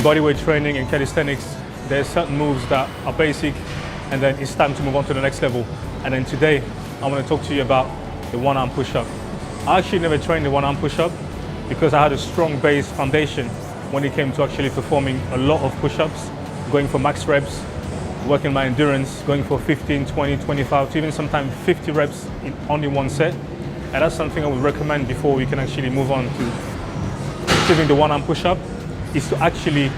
bodyweight training and calisthenics, there's certain moves that are basic, and then it's time to move on to the next level. And then today, I want to talk to you about the one-arm push-up. I actually never trained the one-arm push-up because I had a strong base foundation when it came to actually performing a lot of push-ups, going for max reps, working my endurance, going for 15, 20, 25, to even sometimes 50 reps in only one set. And that's something I would recommend before we can actually move on to achieving the one-arm push-up, is to actually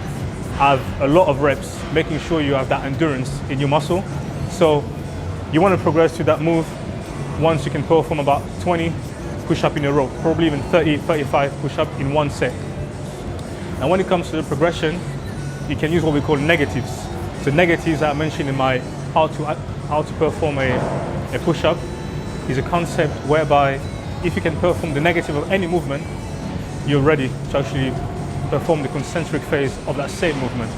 have a lot of reps, making sure you have that endurance in your muscle. So you want to progress to that move once you can perform about 20 push-up in a row, probably even 30, 35 push-up in one set. And when it comes to the progression, you can use what we call negatives. So negatives I mentioned in my how to perform a push-up is a concept whereby if you can perform the negative of any movement, you're ready to actually perform the concentric phase of that same movement.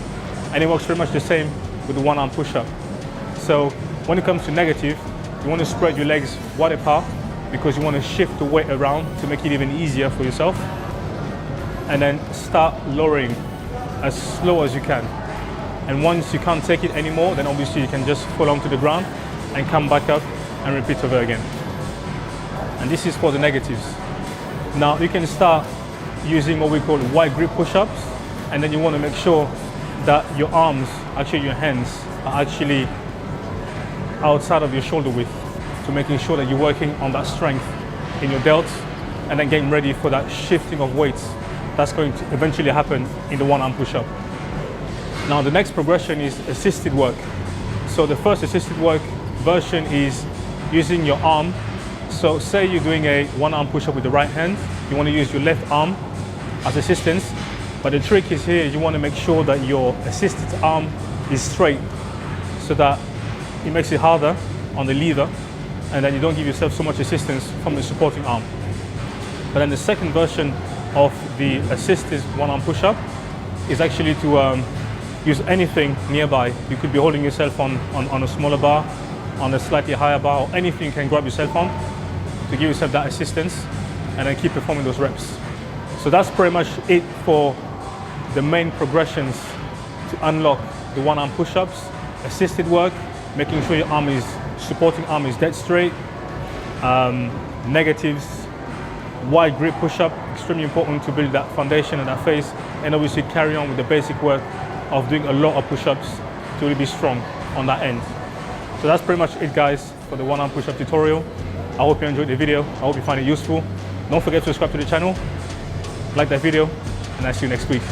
And it works very much the same with the one-arm push-up. So when it comes to negative, you want to spread your legs wide apart because you want to shift the weight around to make it even easier for yourself. And then start lowering as slow as you can. And once you can't take it anymore, then obviously you can just fall onto the ground and come back up and repeat over again. And this is for the negatives. Now you can start using what we call wide grip push-ups, and then you want to make sure that your arms, actually your hands, are actually outside of your shoulder width. So making sure that you're working on that strength in your delts and then getting ready for that shifting of weights that's going to eventually happen in the one-arm push-up. Now the next progression is assisted work. So the first assisted work version is using your arm. So say you're doing a one-arm push-up with the right hand, you want to use your left arm as assistance, but the trick is here, you want to make sure that your assisted arm is straight so that it makes it harder on the lever, and then you don't give yourself so much assistance from the supporting arm. But then the second version of the assisted one-arm push-up is actually to use anything nearby. You could be holding yourself on a smaller bar, on a slightly higher bar, or anything you can grab yourself on to give yourself that assistance, and then keep performing those reps. So that's pretty much it for the main progressions to unlock the one-arm push-ups. Assisted work, making sure your arm is, supporting arm is dead straight. Negatives, wide grip push-up, extremely important to build that foundation and that face, and obviously carry on with the basic work of doing a lot of push-ups to really be strong on that end. So that's pretty much it, guys, for the one-arm push-up tutorial. I hope you enjoyed the video. I hope you find it useful. Don't forget to subscribe to the channel, like that video, and I'll see you next week.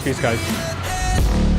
Peace, guys.